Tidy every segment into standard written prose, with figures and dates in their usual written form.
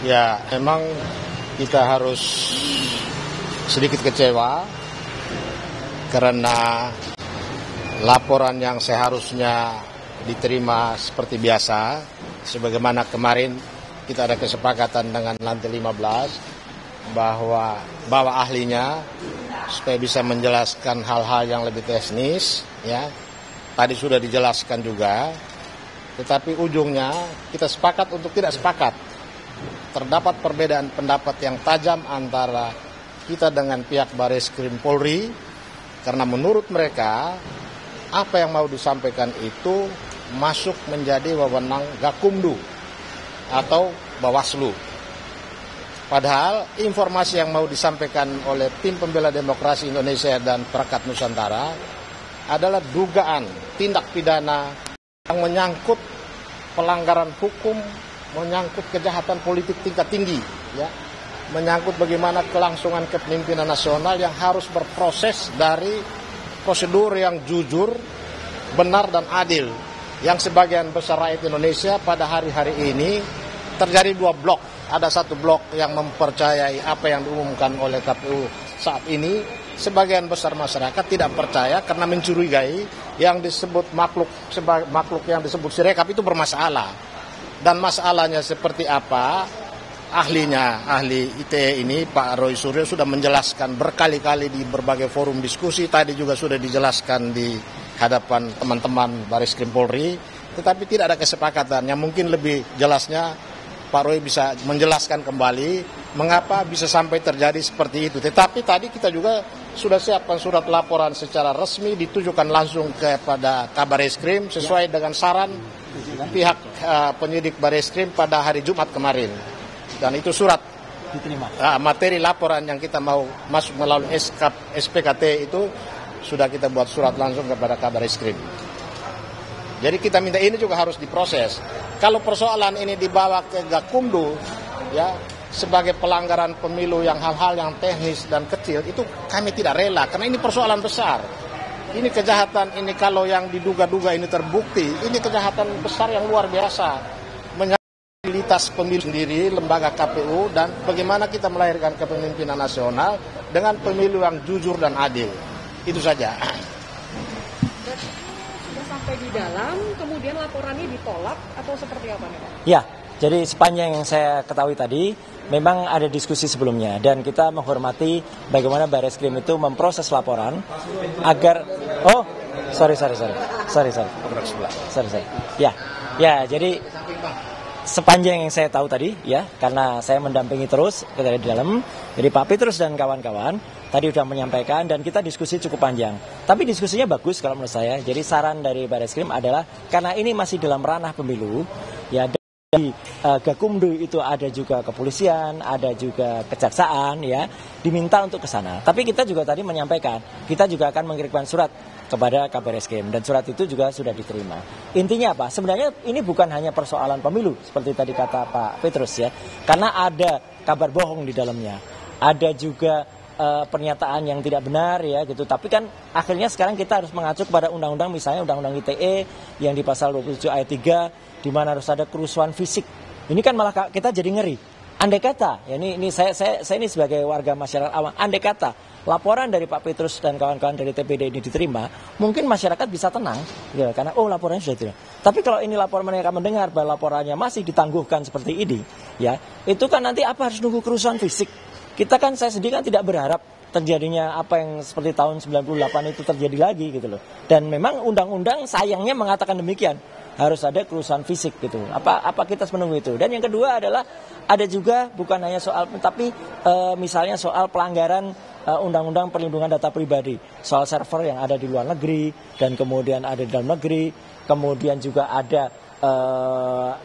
Ya, memang kita harus sedikit kecewa karena laporan yang seharusnya diterima seperti biasa, sebagaimana kemarin kita ada kesepakatan dengan lantai 15 bahwa ahlinya supaya bisa menjelaskan hal-hal yang lebih teknis, ya. Tadi sudah dijelaskan juga, tetapi ujungnya kita sepakat untuk tidak sepakat. Terdapat perbedaan pendapat yang tajam antara kita dengan pihak Bareskrim Polri, karena menurut mereka apa yang mau disampaikan itu masuk menjadi wewenang Gakumdu atau Bawaslu. Padahal informasi yang mau disampaikan oleh Tim Pembela Demokrasi Indonesia dan Perangkat Nusantara adalah dugaan tindak pidana yang menyangkut pelanggaran hukum, menyangkut kejahatan politik tingkat tinggi, ya, menyangkut bagaimana kelangsungan kepemimpinan nasional yang harus berproses dari prosedur yang jujur, benar dan adil, yang sebagian besar rakyat Indonesia pada hari-hari ini terjadi dua blok. Ada satu blok yang mempercayai apa yang diumumkan oleh KPU saat ini, sebagian besar masyarakat tidak percaya karena mencurigai yang disebut makhluk yang disebut Sirekap itu bermasalah. Dan masalahnya seperti apa, ahli ITE ini Pak Roy Suryo sudah menjelaskan berkali-kali di berbagai forum diskusi, tadi juga sudah dijelaskan di hadapan teman-teman Bareskrim Polri, tetapi tidak ada kesepakatan. Yang mungkin lebih jelasnya Pak Roy bisa menjelaskan kembali mengapa bisa sampai terjadi seperti itu. Tetapi tadi kita juga sudah siapkan surat laporan secara resmi ditujukan langsung kepada Kabareskrim sesuai dengan saran pihak penyidik Bareskrim pada hari Jumat kemarin. Dan itu surat diterima. Materi laporan yang kita mau masuk melalui SPKT itu sudah kita buat surat langsung kepada Kabareskrim. Jadi kita minta ini juga harus diproses. Kalau persoalan ini dibawa ke Gakumdu, ya, sebagai pelanggaran pemilu yang hal-hal yang teknis dan kecil, itu kami tidak rela karena ini persoalan besar. Ini kejahatan ini kalau yang diduga-duga ini terbukti, ini kejahatan besar yang luar biasa. Menyangkut pemilu sendiri, lembaga KPU, dan bagaimana kita melahirkan kepemimpinan nasional dengan pemilu yang jujur dan adil. Itu saja. Sudah sampai di dalam, kemudian laporannya ditolak atau seperti apa nih Pak? Ya, jadi sepanjang yang saya ketahui tadi, memang ada diskusi sebelumnya dan kita menghormati bagaimana Bareskrim itu memproses laporan agar sorry. Ya, jadi sepanjang yang saya tahu tadi, ya, karena saya mendampingi terus dari dalam, jadi Pak Petrus dan kawan-kawan tadi sudah menyampaikan dan kita diskusi cukup panjang. Tapi diskusinya bagus kalau menurut saya. Jadi saran dari Bareskrim adalah karena ini masih dalam ranah pemilu, ya. Di Gakumdu itu ada juga kepolisian, ada juga kejaksaan, ya, diminta untuk ke sana. Tapi kita juga tadi menyampaikan, kita juga akan mengirimkan surat kepada Kabareskrim dan surat itu juga sudah diterima. Intinya apa? Sebenarnya ini bukan hanya persoalan pemilu seperti tadi kata Pak Petrus, ya, karena ada kabar bohong di dalamnya, ada juga pernyataan yang tidak benar, ya, gitu. Tapi kan akhirnya sekarang kita harus mengacu kepada undang-undang, misalnya undang-undang ITE yang di pasal 27 ayat 3 di mana harus ada kerusuhan fisik. Ini kan malah kita jadi ngeri. Andai kata, ya, ini saya ini sebagai warga masyarakat awam, andai kata laporan dari Pak Petrus dan kawan-kawan dari TPD ini diterima, mungkin masyarakat bisa tenang, ya, karena laporannya sudah tidak. Tapi kalau ini laporan mereka mendengar bahwa laporannya masih ditangguhkan seperti ini, ya, itu kan nanti apa harus nunggu kerusuhan fisik. Kita kan, saya sendiri kan tidak berharap terjadinya apa yang seperti tahun 98 itu terjadi lagi gitu loh. Dan memang undang-undang sayangnya mengatakan demikian. Harus ada kerusuhan fisik gitu. Apa kita harus menunggu itu. Dan yang kedua adalah ada juga bukan hanya soal, tapi misalnya soal pelanggaran undang-undang perlindungan data pribadi. Soal server yang ada di luar negeri dan kemudian ada di dalam negeri. Kemudian juga ada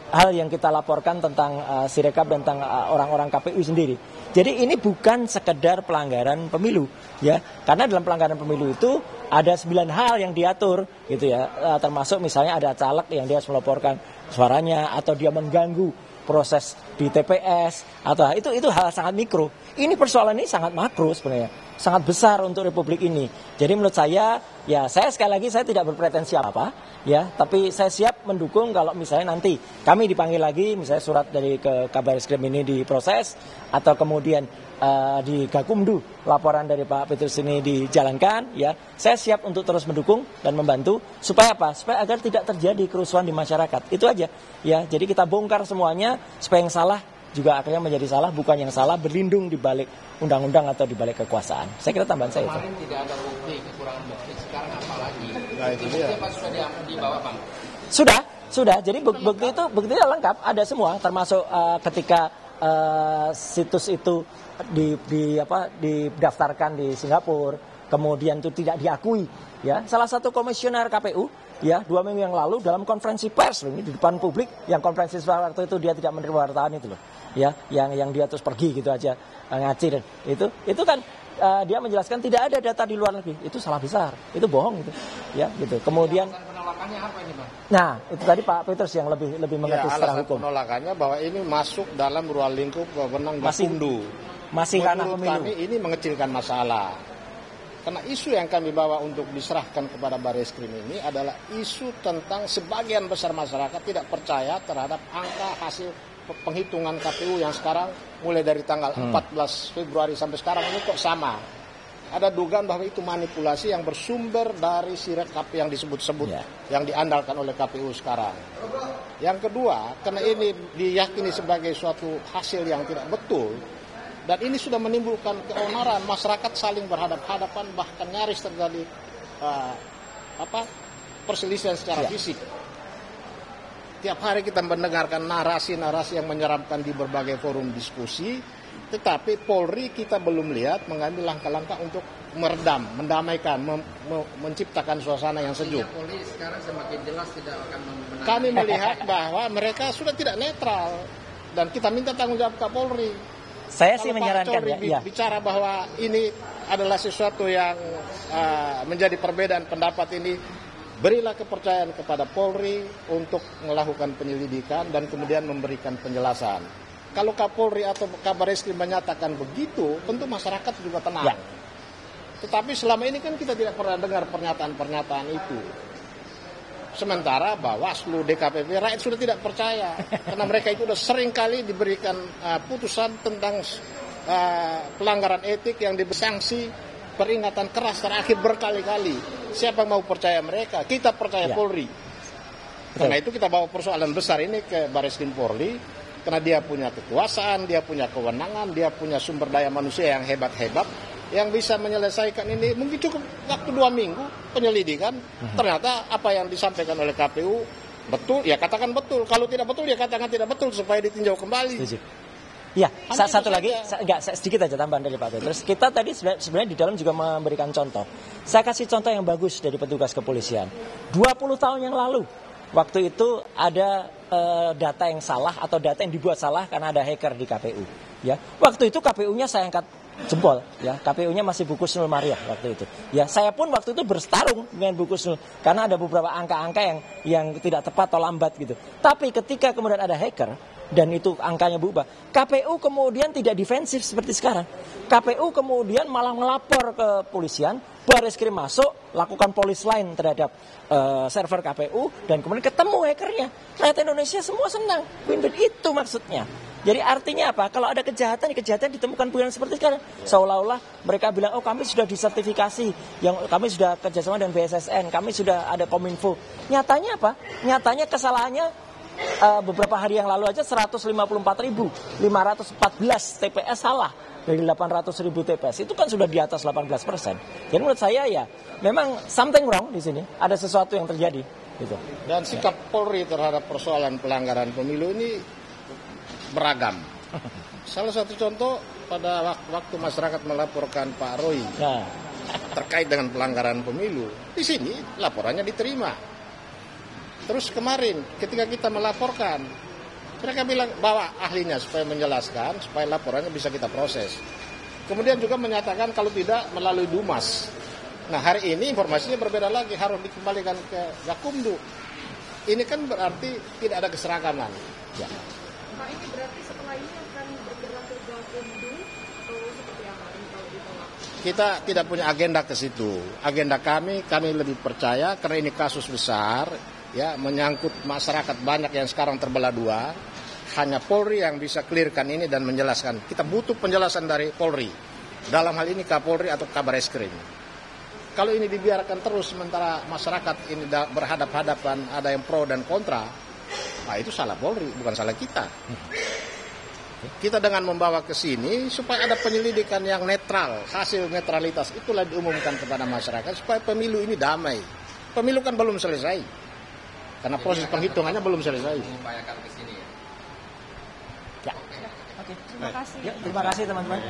hal yang kita laporkan tentang Sirekap dan tentang orang-orang KPU sendiri. Jadi ini bukan sekedar pelanggaran pemilu, ya, karena dalam pelanggaran pemilu itu ada 9 hal yang diatur, gitu ya, termasuk misalnya ada caleg yang dia harus melaporkan suaranya atau dia mengganggu proses di TPS atau itu hal sangat mikro. Ini persoalan ini sangat makro sebenarnya. sangat besar untuk Republik ini. Jadi menurut saya, ya saya sekali lagi saya tidak berpretensi apa-apa, ya, tapi saya siap mendukung kalau misalnya nanti kami dipanggil lagi, misalnya surat dari ke Kabareskrim ini diproses, atau kemudian di Gakumdu laporan dari Pak Petrus ini dijalankan, ya, saya siap untuk terus mendukung dan membantu supaya apa? Supaya agar tidak terjadi kerusuhan di masyarakat. Itu aja, ya. Jadi kita bongkar semuanya supaya yang salah juga akhirnya menjadi salah, bukan yang salah berlindung di balik undang-undang atau di balik kekuasaan. Saya kira tambahan saya itu. Kemarin tidak ada bukti, kekurangan bukti, sekarang apa lagi? Nah, itu dia. Bukti apa sudah dibawa, Bang? Sudah. Jadi buktinya lengkap, ada semua, termasuk ketika situs itu didaftarkan di Singapura, kemudian itu tidak diakui, ya. Salah satu komisioner KPU, ya, 2 minggu yang lalu dalam konferensi pers ini di depan publik, yang konferensi pers waktu itu dia tidak menerima wartawan itu loh, ya, yang dia terus pergi gitu aja ngaci, dan itu kan dia menjelaskan tidak ada data di luar negeri, itu salah besar, itu bohong gitu, ya, gitu. Kemudian Penolakannya apa ini, Bang? nah itu tadi Pak Petrus yang lebih mengerti secara alasan hukum. penolakannya bahwa ini masuk dalam ruang lingkup wewenang Gakumdu. Masih ranah Menurut pemilu. kami ini mengecilkan masalah. Karena isu yang kami bawa untuk diserahkan kepada Bareskrim ini adalah isu tentang sebagian besar masyarakat tidak percaya terhadap angka hasil penghitungan KPU yang sekarang mulai dari tanggal 14 Februari sampai sekarang ini kok sama. Ada dugaan bahwa itu manipulasi yang bersumber dari sirekap yang disebut-sebut, yang diandalkan oleh KPU sekarang. Yang kedua, karena ini diyakini sebagai suatu hasil yang tidak betul, dan ini sudah menimbulkan keonaran, masyarakat saling berhadap-hadapan, bahkan nyaris terjadi perselisihan secara fisik. Tiap hari kita mendengarkan narasi-narasi yang menyeramkan di berbagai forum diskusi, tetapi Polri kita belum lihat mengambil langkah-langkah untuk meredam, mendamaikan, menciptakan suasana yang sejuk. Polri sekarang semakin jelas tidak akan membenarkan. Kami melihat bahwa mereka sudah tidak netral, dan kita minta tanggung jawab ke Polri. Saya sih Kalau menyarankan, Pak Cori ya. bicara bahwa ini adalah sesuatu yang menjadi perbedaan pendapat ini, berilah kepercayaan kepada Polri untuk melakukan penyelidikan dan kemudian memberikan penjelasan. Kalau Kapolri atau Kabareskrim menyatakan begitu, tentu masyarakat juga tenang. Ya. Tetapi selama ini kan kita tidak pernah dengar pernyataan-pernyataan itu. Sementara Bawaslu, DKPP, rakyat sudah tidak percaya. Karena mereka itu sudah sering kali diberikan putusan tentang pelanggaran etik yang diberi sanksi, peringatan keras terakhir berkali-kali. Siapa yang mau percaya mereka? Kita percaya Polri. Karena itu kita bawa persoalan besar ini ke Bareskrim Polri. Karena dia punya kekuasaan, dia punya kewenangan, dia punya sumber daya manusia yang hebat-hebat, yang bisa menyelesaikan ini. Mungkin cukup waktu 2 minggu penyelidikan. Ternyata apa yang disampaikan oleh KPU betul, ya katakan betul. Kalau tidak betul, ya katakan tidak betul supaya ditinjau kembali. Ya, satu lagi, sedikit aja tambahan dari Pak Petrus. Kita tadi sebenarnya di dalam juga memberikan contoh. Saya kasih contoh yang bagus dari petugas kepolisian. 20 tahun yang lalu, waktu itu ada data yang salah atau data yang dibuat salah karena ada hacker di KPU. Ya, waktu itu KPU-nya saya angkat jempol, ya, KPU-nya masih Bu Kusnul Maria waktu itu. Ya, saya pun waktu itu bertarung dengan Bu Kusnul karena ada beberapa angka-angka yang tidak tepat atau lambat gitu. Tapi ketika kemudian ada hacker dan itu angkanya berubah, KPU kemudian tidak defensif seperti sekarang. KPU kemudian malah melapor ke polisian, Bareskrim masuk, lakukan polis lain terhadap server KPU, dan kemudian ketemu hackernya. Rakyat Indonesia semua senang. Win-win, itu maksudnya. Jadi artinya apa? Kalau ada kejahatan ditemukan bukan seperti sekarang. Seolah-olah mereka bilang, oh kami sudah disertifikasi, kami sudah kerjasama dengan BSSN, kami sudah ada Kominfo. Nyatanya apa? Nyatanya kesalahannya beberapa hari yang lalu aja 154.514 TPS salah dari 800.000 TPS. Itu kan sudah di atas 18%. Jadi menurut saya ya memang something wrong di sini. Ada sesuatu yang terjadi. Gitu. Dan sikap Polri terhadap persoalan pelanggaran pemilu ini beragam. Salah satu contoh pada waktu masyarakat melaporkan Pak Roy terkait dengan pelanggaran pemilu, di sini laporannya diterima. Terus kemarin ketika kita melaporkan, mereka bilang bawa ahlinya supaya menjelaskan, supaya laporannya bisa kita proses. Kemudian juga menyatakan kalau tidak melalui Dumas. Nah hari ini informasinya berbeda lagi, harus dikembalikan ke Gakumdu. Ini kan berarti tidak ada keseragaman. Ya. Nah ini berarti setelah ini akan bergerak ke Gakumdu atau seperti apa ini kalau ditolak? kita tidak punya agenda ke situ. Agenda kami lebih percaya karena ini kasus besar, ya, menyangkut masyarakat banyak yang sekarang terbelah dua. Hanya Polri yang bisa clearkan ini dan menjelaskan. Kita butuh penjelasan dari Polri. Dalam hal ini Kapolri atau Kabareskrim. Kalau ini dibiarkan terus sementara masyarakat ini berhadap-hadapan, ada yang pro dan kontra, nah itu salah Polri, bukan salah kita. Kita dengan membawa ke sini supaya ada penyelidikan yang netral, hasil netralitas itulah diumumkan kepada masyarakat supaya pemilu ini damai. Pemilu kan belum selesai, karena proses penghitungannya belum selesai. Mengupayakan ke sini ya. Ya. Oke. Terima kasih. Terima kasih teman-teman.